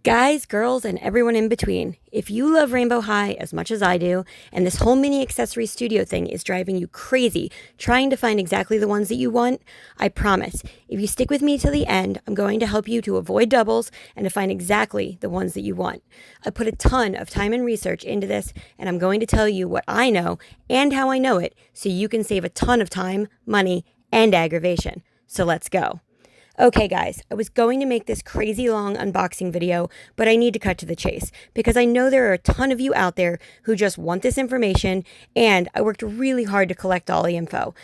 Guys, girls, and everyone in between, if you love Rainbow High as much as I do, and this whole mini accessory studio thing is driving you crazy trying to find exactly the ones that you want, I promise, if you stick with me till the end, I'm going to help you to avoid doubles and to find exactly the ones that you want. I put a ton of time and research into this, and I'm going to tell you what I know and how I know it so you can save a ton of time, money, and aggravation. So let's go. Okay guys, I was going to make this crazy long unboxing video, but I need to cut to the chase because I know there are a ton of you out there who just want this information, and I worked really hard to collect all the info.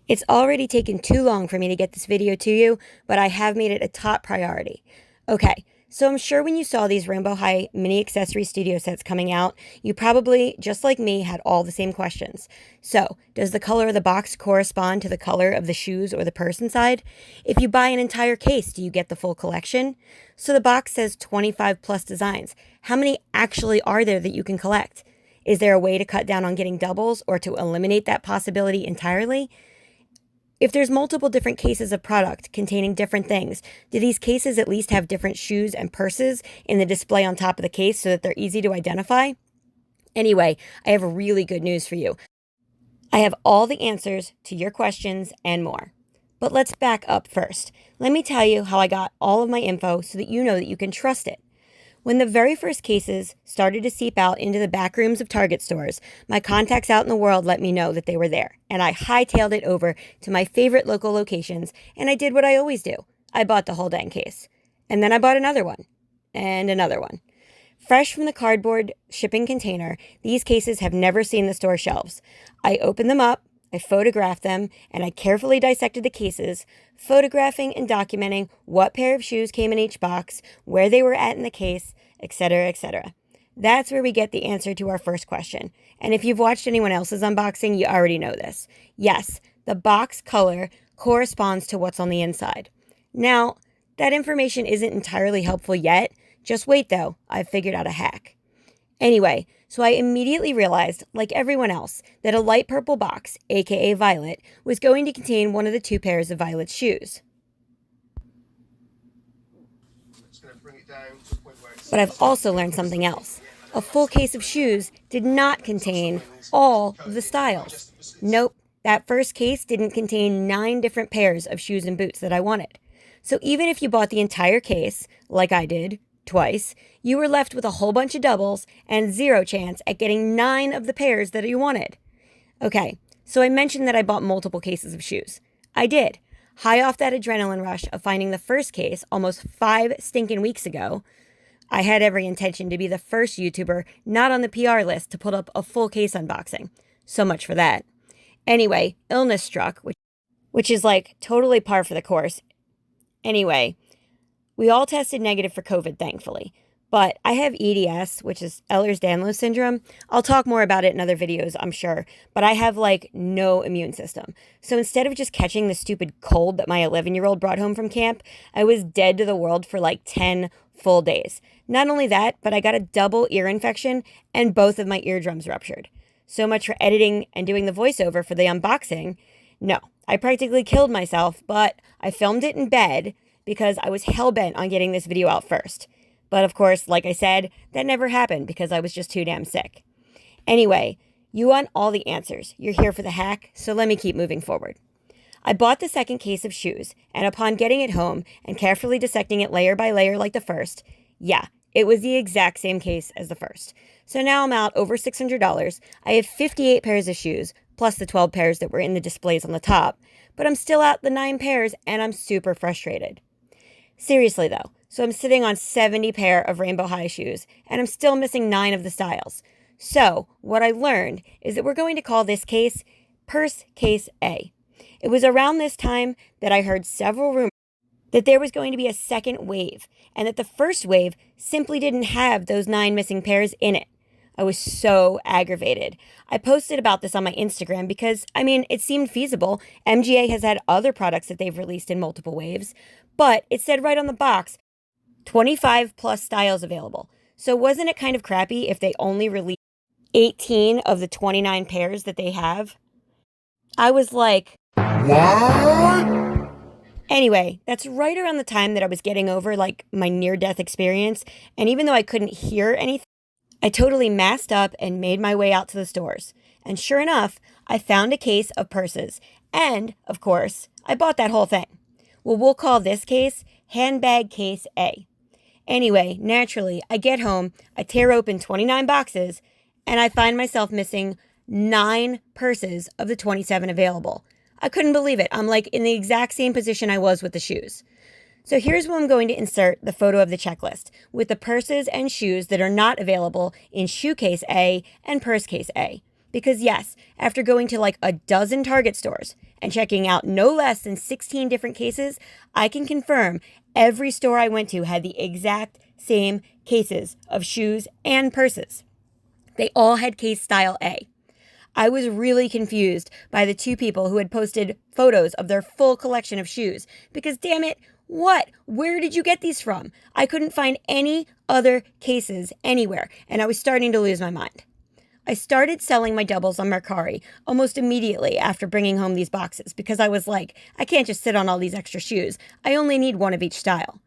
It's already taken too long for me to get this video to you, but I have made it a top priority. Okay, so I'm sure when you saw these Rainbow High mini accessory studio sets coming out, you probably, just like me, had all the same questions. So, does the color of the box correspond to the color of the shoes or the purse inside? If you buy an entire case, do you get the full collection? So the box says 25 plus designs. How many actually are there that you can collect? Is there a way to cut down on getting doubles or to eliminate that possibility entirely? If there's multiple different cases of product containing different things, do these cases at least have different shoes and purses in the display on top of the case so that they're easy to identify? Anyway, I have really good news for you. I have all the answers to your questions and more. But let's back up first. Let me tell you how I got all of my info so that you know that you can trust it. When the very first cases started to seep out into the back rooms of Target stores, my contacts out in the world let me know that they were there, and I hightailed it over to my favorite local locations, and I did what I always do. I bought the whole dang case. And then I bought another one, and another one. Fresh from the cardboard shipping container, these cases have never seen the store shelves. I opened them up, I photographed them, and I carefully dissected the cases, photographing and documenting what pair of shoes came in each box, where they were at in the case, etc., etc. That's where we get the answer to our first question. And if you've watched anyone else's unboxing, you already know this. Yes, the box color corresponds to what's on the inside. Now, that information isn't entirely helpful yet. Just wait though, I've figured out a hack. Anyway, so I immediately realized, like everyone else, that a light purple box, aka Violet, was going to contain one of the two pairs of Violet's shoes. But I've also learned something else. A full case of shoes did not contain all of the styles. Nope, that first case didn't contain 9 different pairs of shoes and boots that I wanted. So even if you bought the entire case, like I did, twice, you were left with a whole bunch of doubles and 0 chance at getting 9 of the pairs that you wanted. Okay, so I mentioned that I bought multiple cases of shoes. I did. High off that adrenaline rush of finding the first case almost 5 stinking weeks ago, I had every intention to be the first YouTuber not on the PR list to put up a full case unboxing. So much for that. Anyway, illness struck, which is like totally par for the course. Anyway, we all tested negative for COVID, thankfully. But I have EDS, which is Ehlers-Danlos syndrome. I'll talk more about it in other videos, I'm sure. But I have, no immune system. So instead of just catching the stupid cold that my 11-year-old brought home from camp, I was dead to the world for 10 full days. Not only that, but I got a double ear infection and both of my eardrums ruptured. So much for editing and doing the voiceover for the unboxing. No, I practically killed myself, but I filmed it in bed because I was hell-bent on getting this video out first. But of course, like I said, that never happened because I was just too damn sick. Anyway, you want all the answers. You're here for the hack, so let me keep moving forward. I bought the second case of shoes, and upon getting it home and carefully dissecting it layer by layer like the first, yeah, it was the exact same case as the first. So now I'm out over $600. I have 58 pairs of shoes, plus the 12 pairs that were in the displays on the top, but I'm still out the 9 pairs, and I'm super frustrated. Seriously though, so I'm sitting on 70 pair of Rainbow High shoes, and I'm still missing 9 of the styles. So, what I learned is that we're going to call this case Purse Case A. It was around this time that I heard several rumors that there was going to be a second wave, and that the first wave simply didn't have those 9 missing pairs in it. I was so aggravated. I posted about this on my Instagram because, it seemed feasible. MGA has had other products that they've released in multiple waves, but it said right on the box, 25 plus styles available. So wasn't it kind of crappy if they only released 18 of the 29 pairs that they have? I was like, what? Anyway, that's right around the time that I was getting over like my near-death experience, and even though I couldn't hear anything, I totally masked up and made my way out to the stores. And sure enough, I found a case of purses. And, of course, I bought that whole thing. Well, we'll call this case Handbag Case A. Anyway, naturally, I get home, I tear open 29 boxes, and I find myself missing 9 purses of the 27 available. I couldn't believe it. I'm like in the exact same position I was with the shoes. So here's where I'm going to insert the photo of the checklist with the purses and shoes that are not available in shoe case A and purse case A. Because yes, after going to like a dozen Target stores and checking out no less than 16 different cases, I can confirm every store I went to had the exact same cases of shoes and purses. They all had case style A. I was really confused by the 2 people who had posted photos of their full collection of shoes because damn it, what? Where did you get these from? I couldn't find any other cases anywhere, and I was starting to lose my mind. I started selling my doubles on Mercari almost immediately after bringing home these boxes because I was like, I can't just sit on all these extra shoes. I only need one of each style.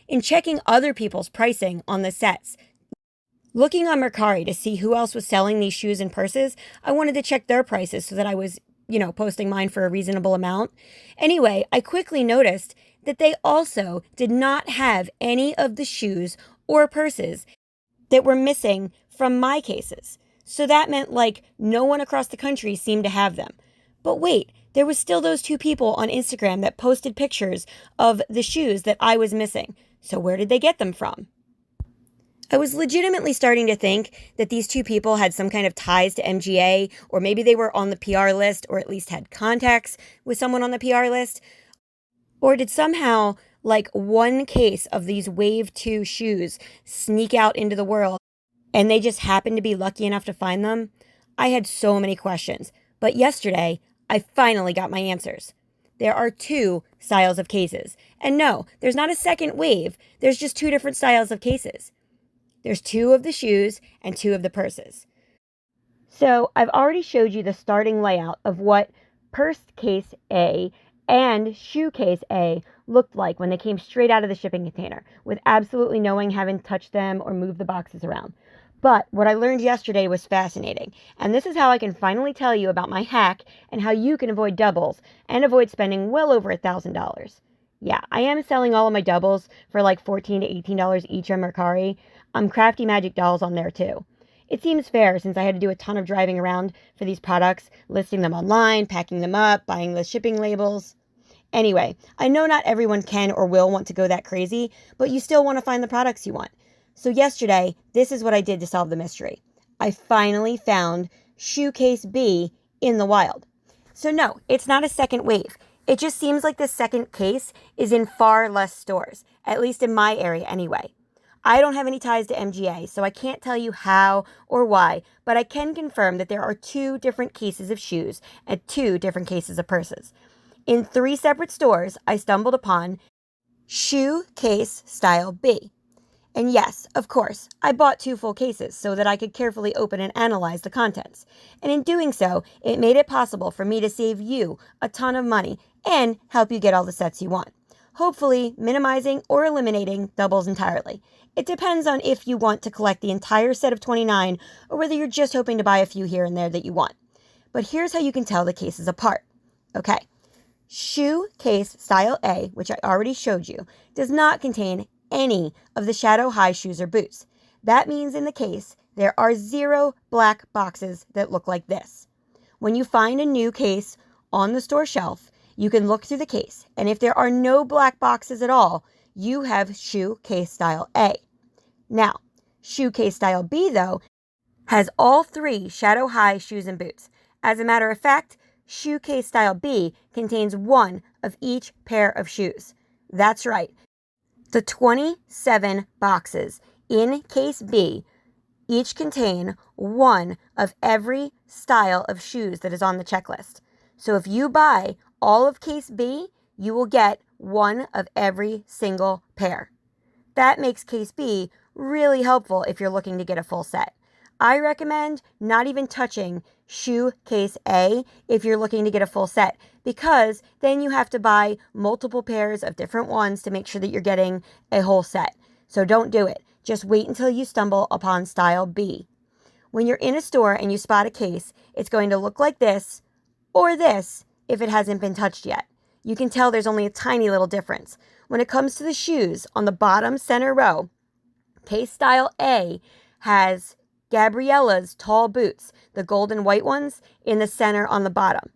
In checking other people's pricing on the sets, looking on Mercari to see who else was selling these shoes and purses, I wanted to check their prices so that I was, posting mine for a reasonable amount. Anyway, I quickly noticed that they also did not have any of the shoes or purses that were missing from my cases. So that meant like no one across the country seemed to have them. But wait, there was still those 2 people on Instagram that posted pictures of the shoes that I was missing. So where did they get them from? I was legitimately starting to think that these 2 people had some kind of ties to MGA, or maybe they were on the PR list, or at least had contacts with someone on the PR list. Or did somehow, like, one case of these Wave 2 shoes sneak out into the world, and they just happened to be lucky enough to find them? I had so many questions. But yesterday, I finally got my answers. There are 2 styles of cases. And no, there's not a second wave. There's just 2 different styles of cases. There's 2 of the shoes and 2 of the purses. So I've already showed you the starting layout of what purse case A and shoe case A looked like when they came straight out of the shipping container, with absolutely no one having touched them or moved the boxes around. But what I learned yesterday was fascinating, and this is how I can finally tell you about my hack and how you can avoid doubles and avoid spending well over $1,000. Yeah, I am selling all of my doubles for like $14 to $18 each on Mercari. Crafty Magic Dolls on there too. It seems fair since I had to do a ton of driving around for these products, listing them online, packing them up, buying the shipping labels. Anyway, I know not everyone can or will want to go that crazy, but you still want to find the products you want. So yesterday, this is what I did to solve the mystery. I finally found shoe case B in the wild. So no, it's not a second wave. It just seems like the second case is in far less stores, at least in my area anyway. I don't have any ties to MGA, so I can't tell you how or why, but I can confirm that there are 2 different cases of shoes and 2 different cases of purses. In 3 separate stores, I stumbled upon shoe case style B. And yes, of course, I bought 2 full cases so that I could carefully open and analyze the contents. And in doing so, it made it possible for me to save you a ton of money and help you get all the sets you want. Hopefully, minimizing or eliminating doubles entirely. It depends on if you want to collect the entire set of 29 or whether you're just hoping to buy a few here and there that you want. But here's how you can tell the cases apart. Okay, shoe case style A, which I already showed you, does not contain any of the shadow high shoes or boots. That means in the case, there are 0 black boxes that look like this. When you find a new case on the store shelf, you can look through the case, and if there are no black boxes at all, you have shoe case style A. Now, shoe case style B, though, has all 3 shadow high shoes and boots. As a matter of fact, shoe case style B contains 1 of each pair of shoes. That's right. The 27 boxes in case B each contain 1 of every style of shoes that is on the checklist. So if you buy all of case B, you will get 1 of every single pair. That makes case B really helpful if you're looking to get a full set. I recommend not even touching shoe case A if you're looking to get a full set, because then you have to buy multiple pairs of different ones to make sure that you're getting a whole set. So don't do it. Just wait until you stumble upon style B. When you're in a store and you spot a case, it's going to look like this or this if it hasn't been touched yet. You can tell there's only a tiny little difference. When it comes to the shoes, on the bottom center row, case style A has Gabriella's tall boots, the gold and white ones, in the center on the bottom.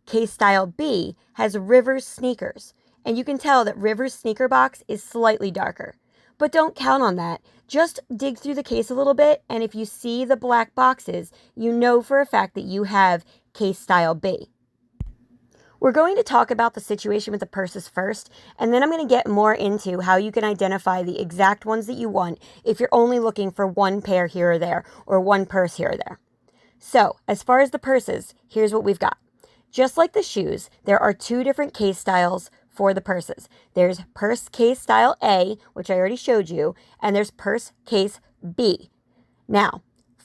Case style B has Rivers sneakers, and you can tell that Rivers sneaker box is slightly darker. But don't count on that. Just dig through the case a little bit, and if you see the black boxes, you know for a fact that you have case style B. We're going to talk about the situation with the purses first, and then I'm going to get more into how you can identify the exact ones that you want if you're only looking for one pair here or there, or one purse here or there. So, as far as the purses, here's what we've got. Just like the shoes, there are two different case styles for the purses. There's purse case style A, which I already showed you, and there's purse case B. Now,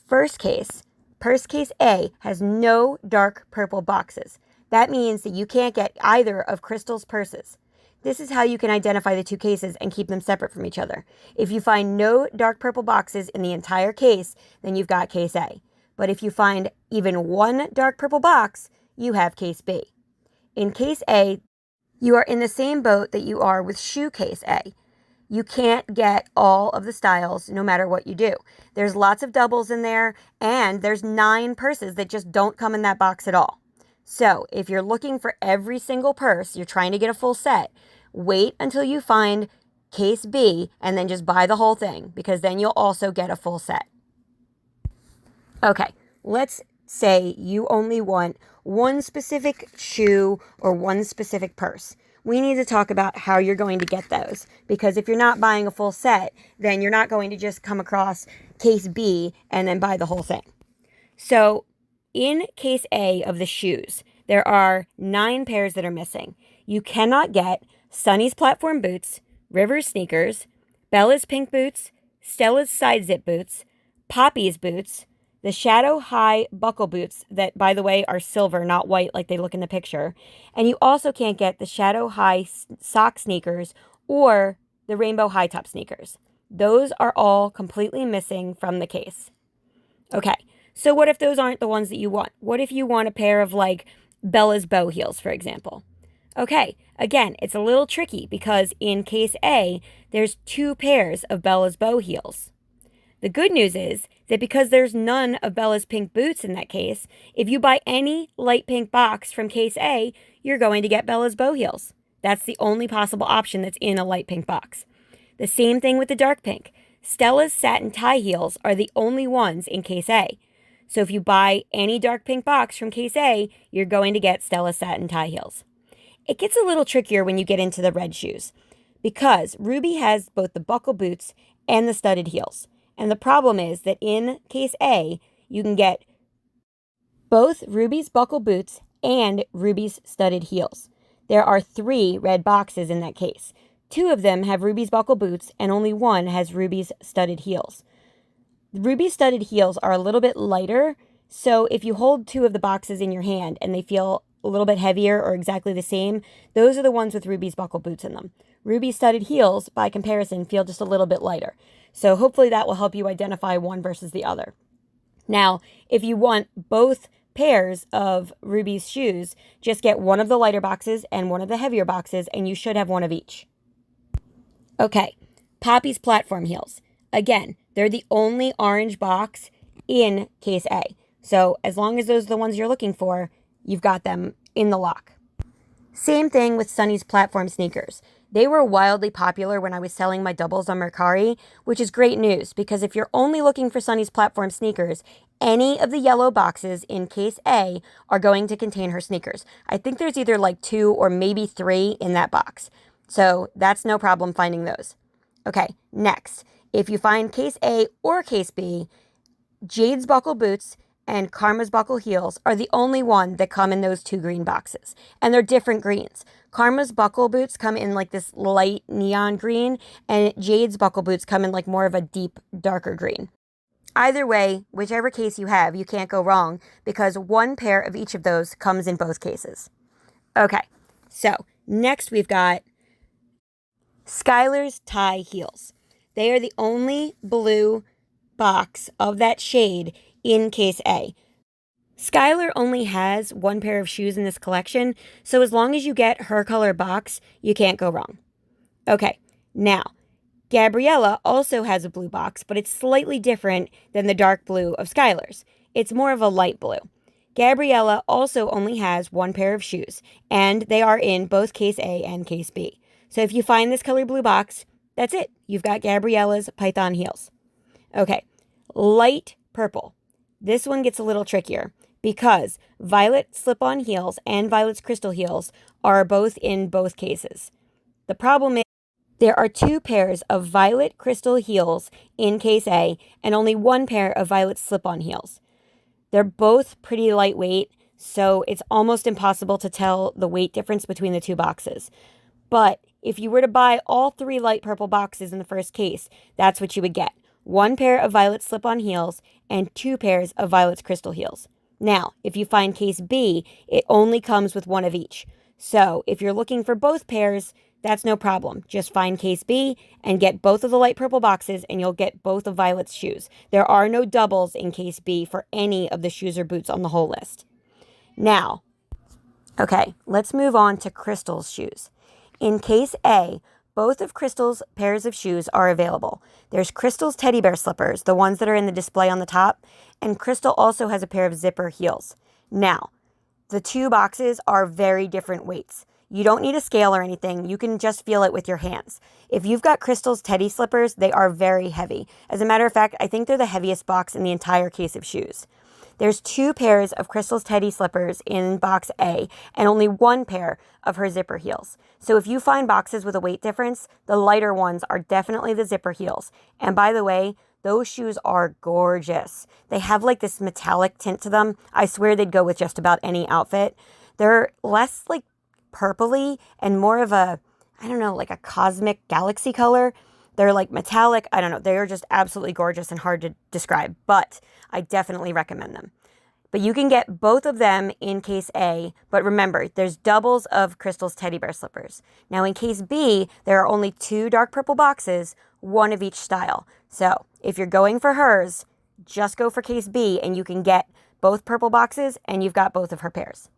purse case A has no dark purple boxes. That means that you can't get either of Crystal's purses. This is how you can identify the two cases and keep them separate from each other. If you find no dark purple boxes in the entire case, then you've got case A. But if you find even one dark purple box, you have case B. In case A, you are in the same boat that you are with shoe case A. You can't get all of the styles no matter what you do. There's lots of doubles in there, and there's 9 purses that just don't come in that box at all. So if you're looking for every single purse, you're trying to get a full set, wait until you find case B and then just buy the whole thing, because then you'll also get a full set. Okay, let's say you only want one specific shoe or one specific purse. We need to talk about how you're going to get those, because if you're not buying a full set, then you're not going to just come across case B and then buy the whole thing. So in case A of the shoes, there are 9 pairs that are missing. You cannot get Sunny's platform boots, Rivers sneakers, Bella's pink boots, Stella's side zip boots, Poppy's boots, the Shadow High buckle boots that, by the way, are silver, not white like they look in the picture. And you also can't get the Shadow High sock sneakers or the Rainbow High top sneakers. Those are all completely missing from the case. Okay. So what if those aren't the ones that you want? What if you want a pair of like Bella's bow heels, for example? Okay, again, it's a little tricky because in case A, there's 2 pairs of Bella's bow heels. The good news is that because there's none of Bella's pink boots in that case, if you buy any light pink box from case A, you're going to get Bella's bow heels. That's the only possible option that's in a light pink box. The same thing with the dark pink. Stella's satin tie heels are the only ones in case A. So if you buy any dark pink box from case A, you're going to get Stella's satin tie heels. It gets a little trickier when you get into the red shoes, because Ruby has both the buckle boots and the studded heels. And the problem is that in case A, you can get both Ruby's buckle boots and Ruby's studded heels. There are 3 red boxes in that case. 2 of them have Ruby's buckle boots and only 1 has Ruby's studded heels. Ruby's studded heels are a little bit lighter, so if you hold 2 of the boxes in your hand and they feel a little bit heavier or exactly the same, those are the ones with Ruby's buckle boots in them. Ruby's studded heels, by comparison, feel just a little bit lighter. So hopefully that will help you identify one versus the other. Now, if you want both pairs of Ruby's shoes, just get one of the lighter boxes and one of the heavier boxes, and you should have one of each. Okay, Poppy's platform heels. Again, they're the only orange box in case A. So as long as those are the ones you're looking for, you've got them in the lock. Same thing with Sunny's platform sneakers. They were wildly popular when I was selling my doubles on Mercari, which is great news because if you're only looking for Sunny's platform sneakers, any of the yellow boxes in case A are going to contain her sneakers. I think there's either like 2 or maybe 3 in that box. So that's no problem finding those. Okay, next. If you find case A or case B, Jade's buckle boots and Karma's buckle heels are the only one that come in those 2 green boxes. And they're different greens. Karma's buckle boots come in like this light neon green, and Jade's buckle boots come in like more of a deep, darker green. Either way, whichever case you have, you can't go wrong because one pair of each of those comes in both cases. Okay, so next we've got Skyler's tie heels. They are the only blue box of that shade in case A. Skyler only has one pair of shoes in this collection, so as long as you get her color box, you can't go wrong. Okay, now, Gabriella also has a blue box, but it's slightly different than the dark blue of Skyler's. It's more of a light blue. Gabriella also only has one pair of shoes, and they are in both case A and case B. So if you find this color blue box, that's it. You've got Gabriella's Python heels. Okay, light purple. This one gets a little trickier because Violet slip-on heels and Violet's crystal heels are both in both cases. The problem is there are two pairs of Violet crystal heels in case A and only one pair of Violet slip-on heels. They're both pretty lightweight, so it's almost impossible to tell the weight difference between the two boxes. But if you were to buy all three light purple boxes in the first case, that's what you would get. One pair of Violet slip-on heels and two pairs of Violet's crystal heels. Now, if you find case B, it only comes with one of each. So if you're looking for both pairs, that's no problem. Just find case B and get both of the light purple boxes and you'll get both of Violet's shoes. There are no doubles in case B for any of the shoes or boots on the whole list. Now, okay, let's move on to Crystal's shoes. In case A, both of Crystal's pairs of shoes are available. There's Crystal's teddy bear slippers, the ones that are in the display on the top, and Crystal also has a pair of zipper heels. Now, the two boxes are very different weights. You don't need a scale or anything. You can just feel it with your hands. If you've got Crystal's teddy slippers, they are very heavy. As a matter of fact, I think they're the heaviest box in the entire case of shoes. There's two pairs of Crystal's teddy slippers in box A and only one pair of her zipper heels. So if you find boxes with a weight difference, the lighter ones are definitely the zipper heels. And by the way, those shoes are gorgeous. They have like this metallic tint to them. I swear they'd go with just about any outfit. They're less like purpley and more of a, I don't know, like a cosmic galaxy color. They're like metallic. I don't know. They are just absolutely gorgeous and hard to describe, but I definitely recommend them. But you can get both of them in case A, but remember, there's doubles of Crystal's teddy bear slippers. Now in case B, there are only two dark purple boxes, one of each style. So if you're going for hers, just go for case B and you can get both purple boxes and you've got both of her pairs.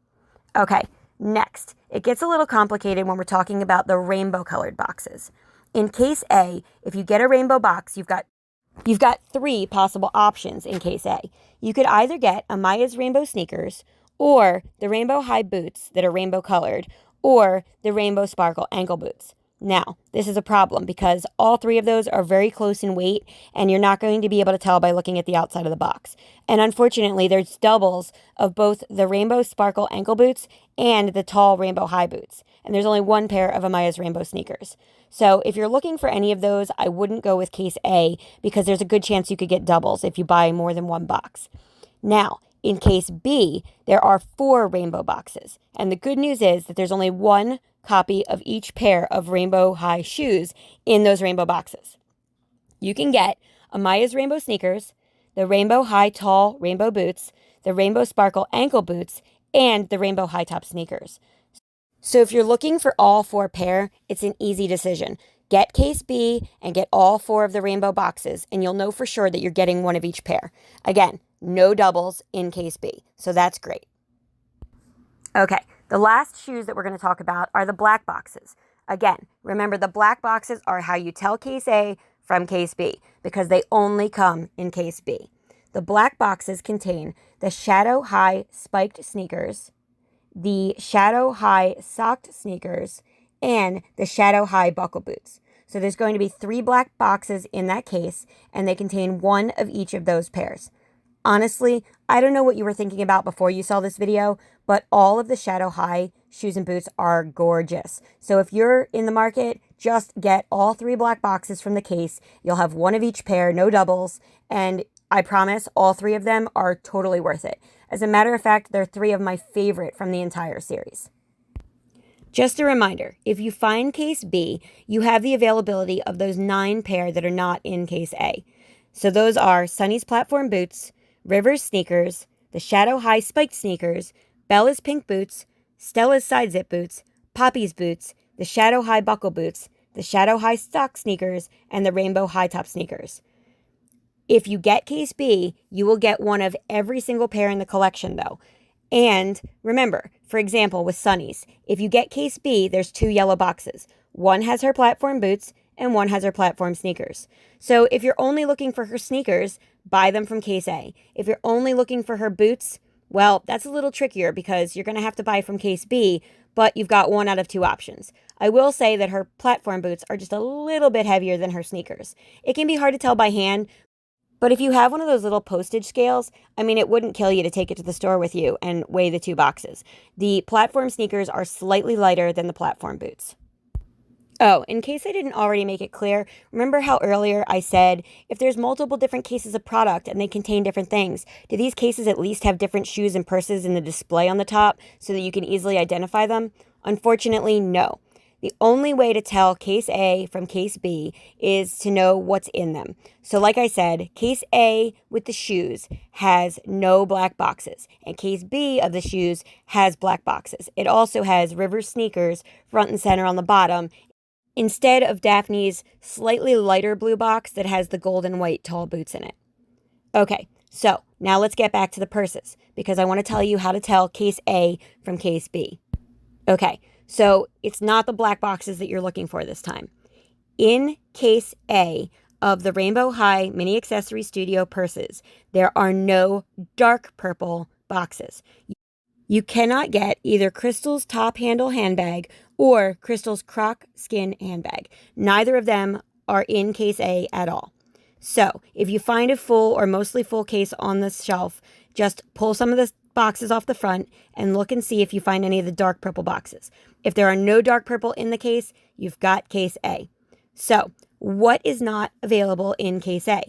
Okay, next, it gets a little complicated when we're talking about the rainbow colored boxes. In case A, if you get a rainbow box, you've got three possible options in case A. You could either get Amaya's rainbow sneakers, or the rainbow high boots that are rainbow colored, or the rainbow sparkle ankle boots. Now, this is a problem because all three of those are very close in weight and you're not going to be able to tell by looking at the outside of the box. And unfortunately, there's doubles of both the rainbow sparkle ankle boots and the tall rainbow high boots. And there's only one pair of Amaya's rainbow sneakers. So if you're looking for any of those, I wouldn't go with case A because there's a good chance you could get doubles if you buy more than one box. Now, in case B, there are 4 rainbow boxes. And the good news is that there's only one copy of each pair of rainbow high shoes in those rainbow boxes. You can get Amaya's rainbow sneakers, the rainbow high tall rainbow boots, the rainbow sparkle ankle boots, and the rainbow high top sneakers. So if you're looking for all 4 pair, it's an easy decision. Get case B and get all 4 of the rainbow boxes, and you'll know for sure that you're getting one of each pair. Again, no doubles in case B, so that's great. Okay, the last shoes that we're going to talk about are the black boxes. Again, remember the black boxes are how you tell case A from case B because they only come in case B. The black boxes contain the shadow high spiked sneakers, the shadow high socked sneakers, and the shadow high buckle boots. So there's going to be 3 black boxes in that case, and they contain one of each of those pairs. Honestly, I don't know what you were thinking about before you saw this video, but all of the shadow high shoes and boots are gorgeous. So if you're in the market, just get all 3 black boxes from the case. You'll have one of each pair, no doubles, and I promise all 3 of them are totally worth it. As a matter of fact, they're 3 of my favorite from the entire series. Just a reminder, if you find case B, you have the availability of those 9 pair that are not in case A. So those are Sunny's platform boots, River's sneakers, the Shadow High spiked sneakers, Bella's pink boots, Stella's side zip boots, Poppy's boots, the Shadow High buckle boots, the Shadow High stock sneakers, and the Rainbow high top sneakers. If you get case B, you will get one of every single pair in the collection though. And remember, for example, with Sunny's, if you get case B, there's 2 yellow boxes. One has her platform boots and one has her platform sneakers. So if you're only looking for her sneakers, buy them from case A. If you're only looking for her boots, well, that's a little trickier because you're going to have to buy from case B, but you've got 1 out of 2 options. I will say that her platform boots are just a little bit heavier than her sneakers. It can be hard to tell by hand, but if you have one of those little postage scales, I mean, it wouldn't kill you to take it to the store with you and weigh the 2 boxes. The platform sneakers are slightly lighter than the platform boots. Oh, in case I didn't already make it clear, remember how earlier I said if there's multiple different cases of product and they contain different things, do these cases at least have different shoes and purses in the display on the top so that you can easily identify them? Unfortunately, no. The only way to tell case A from case B is to know what's in them. So like I said, case A with the shoes has no black boxes, and case B of the shoes has black boxes. It also has River sneakers front and center on the bottom, instead of Daphne's slightly lighter blue box that has the gold and white tall boots in it. Okay, so now let's get back to the purses, because I want to tell you how to tell case A from case B. Okay, so it's not the black boxes that you're looking for this time. In case A of the Rainbow High Mini Accessory Studio purses, there are no dark purple boxes. You cannot get either Crystal's top handle handbag or Crystal's croc skin handbag. Neither of them are in case A at all. So if you find a full or mostly full case on the shelf, just pull some of the boxes off the front and look and see if you find any of the dark purple boxes. If there are no dark purple in the case, you've got case A. So what is not available in case A?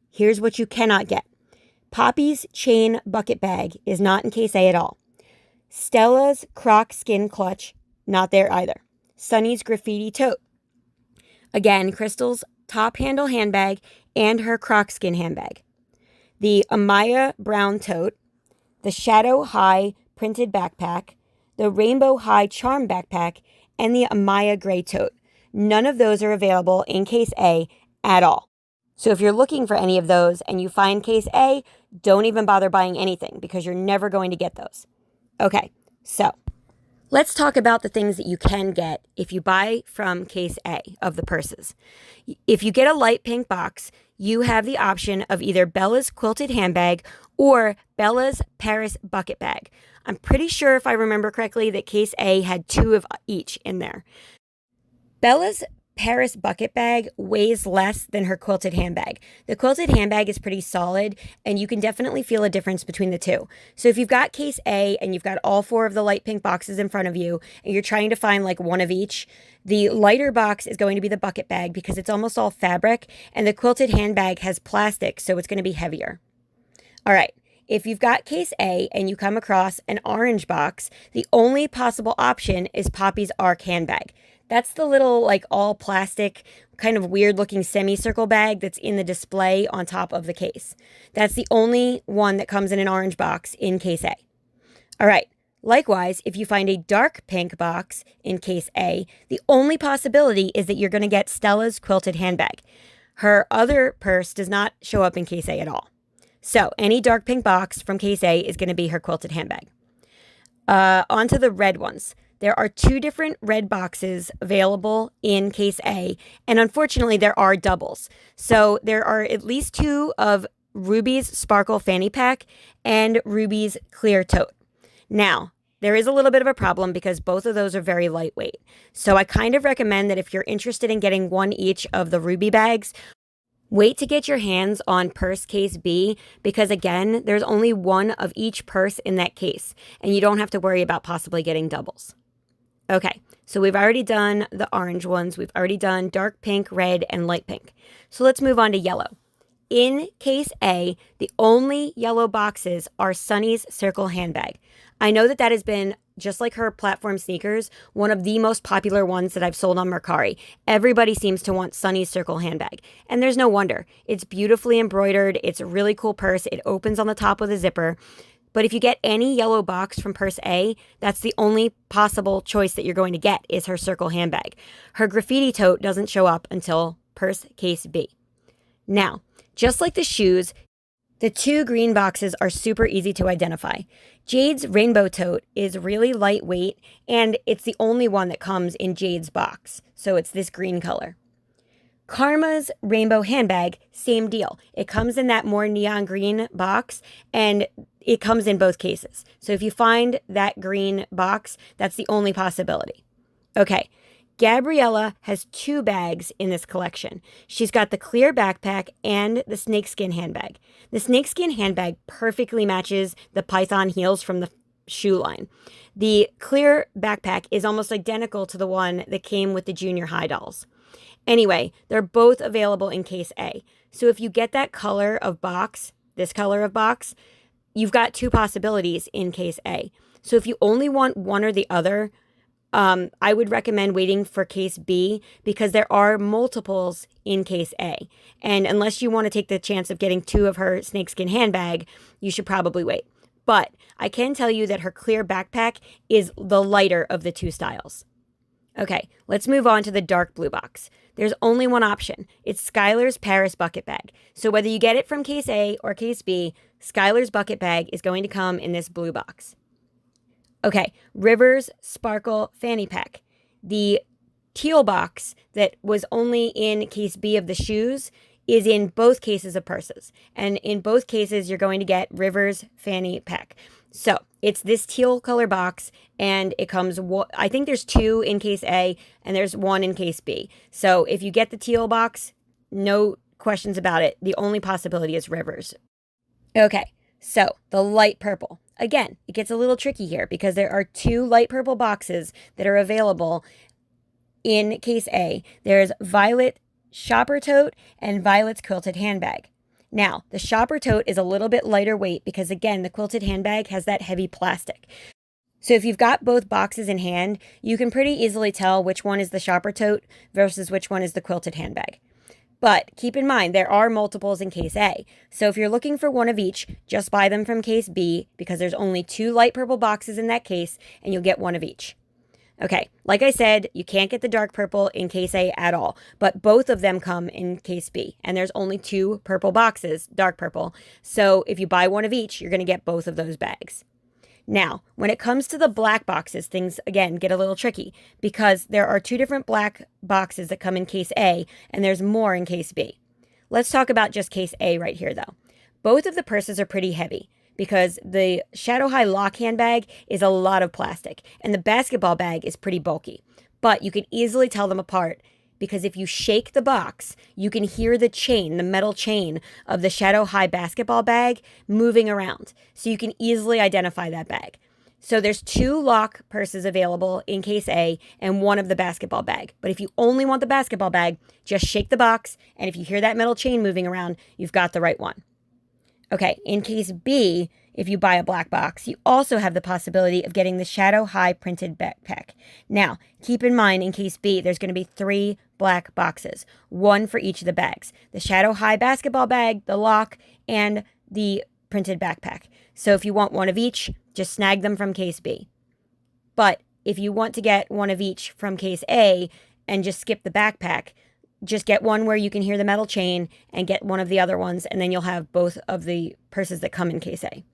Here's what you cannot get. Poppy's chain bucket bag is not in case A at all. Stella's croc skin clutch, not there either. Sunny's graffiti tote. Again, Crystal's top handle handbag and her croc skin handbag. The Amaya brown tote. The Shadow High printed backpack. The Rainbow High charm backpack. And the Amaya gray tote. None of those are available in case A at all. So if you're looking for any of those and you find case A, don't even bother buying anything because you're never going to get those. Okay, so let's talk about the things that you can get if you buy from case A of the purses. If you get a light pink box, you have the option of either Bella's quilted handbag or Bella's Paris bucket bag. I'm pretty sure, if I remember correctly, that case A had 2 of each in there. Bella's Paris bucket bag weighs less than her quilted handbag. The quilted handbag is pretty solid, and you can definitely feel a difference between the two. So if you've got case A and you've got all 4 of the light pink boxes in front of you, and you're trying to find like one of each, the lighter box is going to be the bucket bag because it's almost all fabric, and the quilted handbag has plastic, so it's going to be heavier. All right. If you've got case A and you come across an orange box, the only possible option is Poppy's Arc handbag. That's the little like all plastic kind of weird looking semicircle bag that's in the display on top of the case. That's the only one that comes in an orange box in case A. All right. Likewise, if you find a dark pink box in case A, the only possibility is that you're going to get Stella's quilted handbag. Her other purse does not show up in case A at all. So any dark pink box from case A is going to be her quilted handbag. Onto the red ones. There are 2 different red boxes available in case A, and unfortunately there are doubles. So there are at least 2 of Ruby's Sparkle Fanny Pack and Ruby's Clear Tote. Now, there is a little bit of a problem because both of those are very lightweight. So I kind of recommend that if you're interested in getting 1 each of the Ruby bags, wait to get your hands on purse case B because, again, there's only 1 of each purse in that case, and you don't have to worry about possibly getting doubles. Okay, so we've already done the orange ones. We've already done dark pink, red, and light pink. So let's move on to yellow. In case A, the only yellow boxes are Sunny's Circle handbag. I know that has been, just like her platform sneakers, one of the most popular ones that I've sold on Mercari. Everybody seems to want Sunny's Circle handbag. And there's no wonder. It's beautifully embroidered. It's a really cool purse. It opens on the top with a zipper. But if you get any yellow box from purse A, that's the only possible choice that you're going to get is her Circle handbag. Her graffiti tote doesn't show up until purse case B. Now, just like the shoes, the two green boxes are super easy to identify. Jade's rainbow tote is really lightweight, and it's the only one that comes in Jade's box. So it's this green color. Karma's rainbow handbag, same deal. It comes in that more neon green box, and it comes in both cases. So if you find that green box, that's the only possibility. Okay. Gabriella has two bags in this collection. She's got the clear backpack and the snakeskin handbag. The snakeskin handbag perfectly matches the python heels from the shoe line. The clear backpack is almost identical to the one that came with the junior high dolls. Anyway, they're both available in case A. So if you get that color of box, this color of box, you've got two possibilities in case A. So if you only want one or the other, I would recommend waiting for case B because there are multiples in case A. And unless you want to take the chance of getting two of her snakeskin handbag, you should probably wait. But I can tell you that her clear backpack is the lighter of the two styles. Okay, let's move on to the dark blue box. There's only one option. It's Skyler's Paris bucket bag. So whether you get it from case A or case B, Skyler's bucket bag is going to come in this blue box. Okay, Rivers Sparkle Fanny Pack. The teal box that was only in case B of the shoes is in both cases of purses. And in both cases, you're going to get Rivers Fanny Pack. So it's this teal color box, and it comes, I think there's two in case A, and there's one in case B. So if you get the teal box, no questions about it. The only possibility is Rivers. Okay, so the light purple. Again, it gets a little tricky here because there are two light purple boxes that are available in case A. There's Violet Shopper Tote and Violet's Quilted Handbag. Now, the Shopper Tote is a little bit lighter weight because, again, the Quilted Handbag has that heavy plastic. So if you've got both boxes in hand, you can pretty easily tell which one is the Shopper Tote versus which one is the Quilted Handbag. But keep in mind, there are multiples in case A. So if you're looking for one of each, just buy them from case B because there's only two light purple boxes in that case and you'll get one of each. Okay, like I said, you can't get the dark purple in case A at all, but both of them come in case B. And there's only two purple boxes, dark purple. So if you buy one of each, you're going to get both of those bags. Now, when it comes to the black boxes, things, again, get a little tricky because there are two different black boxes that come in case A, and there's more in case B. Let's talk about just case A right here, though. Both of the purses are pretty heavy because the Shadow High Lock handbag is a lot of plastic, and the basketball bag is pretty bulky. But you can easily tell them apart because if you shake the box, you can hear the chain, the metal chain of the Shadow High basketball bag moving around. So you can easily identify that bag. So there's two lock purses available in case A and one of the basketball bag. But if you only want the basketball bag, just shake the box. And if you hear that metal chain moving around, you've got the right one. Okay, in case B, if you buy a black box, you also have the possibility of getting the Shadow High printed backpack. Now, keep in mind, in case B, there's going to be 3 black boxes, one for each of the bags. The Shadow High basketball bag, the lock, and the printed backpack. So if you want one of each, just snag them from case B. But if you want to get one of each from case A and just skip the backpack, just get one where you can hear the metal chain and get one of the other ones, and then you'll have both of the purses that come in case A.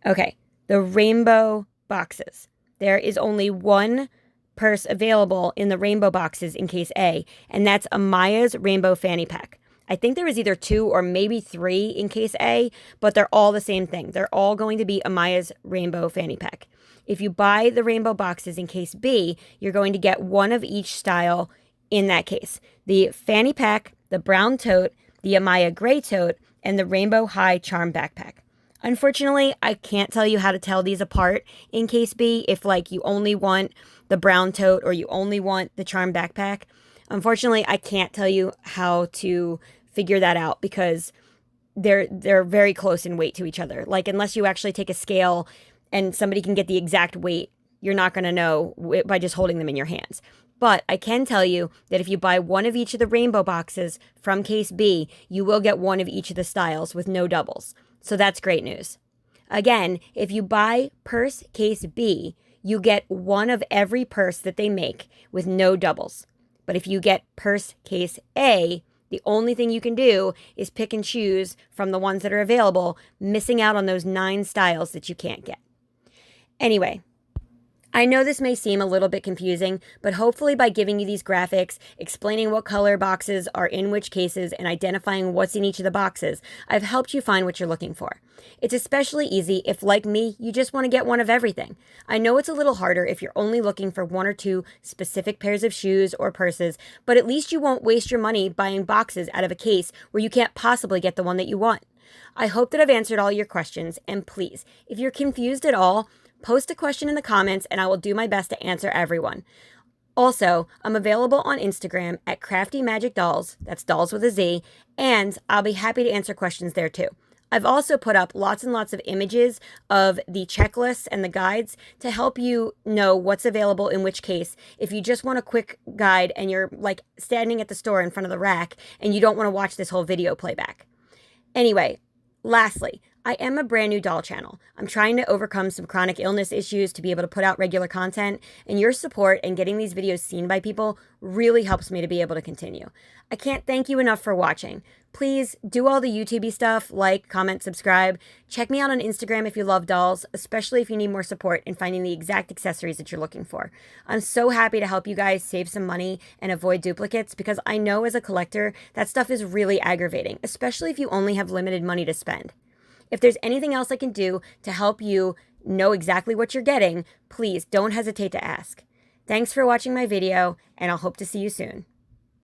Okay, the rainbow boxes. There is only one purse available in the rainbow boxes in case A, and that's Amaya's Rainbow Fanny Pack. I think there is either 2 or maybe 3 in case A, but they're all the same thing. They're all going to be Amaya's Rainbow Fanny Pack. If you buy the rainbow boxes in case B, you're going to get one of each style in that case. The fanny pack, the brown tote, the Amaya gray tote, and the rainbow high charm backpack. Unfortunately, I can't tell you how to tell these apart in case B if you only want the brown tote or you only want the charm backpack. Unfortunately, I can't tell you how to figure that out because they're very close in weight to each other. Like, unless you actually take a scale and somebody can get the exact weight, you're not going to know by just holding them in your hands. But I can tell you that if you buy one of each of the rainbow boxes from case B, you will get one of each of the styles with no doubles. So that's great news. Again, if you buy purse case B, you get one of every purse that they make with no doubles. But if you get purse case A, the only thing you can do is pick and choose from the ones that are available, missing out on those 9 styles that you can't get. Anyway, I know this may seem a little bit confusing, but hopefully by giving you these graphics, explaining what color boxes are in which cases, and identifying what's in each of the boxes, I've helped you find what you're looking for. It's especially easy if, like me, you just want to get one of everything. I know it's a little harder if you're only looking for 1 or 2 specific pairs of shoes or purses, but at least you won't waste your money buying boxes out of a case where you can't possibly get the one that you want. I hope that I've answered all your questions, and please, if you're confused at all, post a question in the comments and I will do my best to answer everyone. Also, I'm available on Instagram at Crafty Magic Dolls, that's dolls with a Z, and I'll be happy to answer questions there too. I've also put up lots and lots of images of the checklists and the guides to help you know what's available in which case if you just want a quick guide and you're like standing at the store in front of the rack and you don't want to watch this whole video playback. Anyway, lastly, I am a brand new doll channel. I'm trying to overcome some chronic illness issues to be able to put out regular content, and your support and getting these videos seen by people really helps me to be able to continue. I can't thank you enough for watching. Please do all the YouTubey stuff, like, comment, subscribe. Check me out on Instagram if you love dolls, especially if you need more support in finding the exact accessories that you're looking for. I'm so happy to help you guys save some money and avoid duplicates because I know as a collector that stuff is really aggravating, especially if you only have limited money to spend. If there's anything else I can do to help you know exactly what you're getting, please don't hesitate to ask. Thanks for watching my video, and I'll hope to see you soon.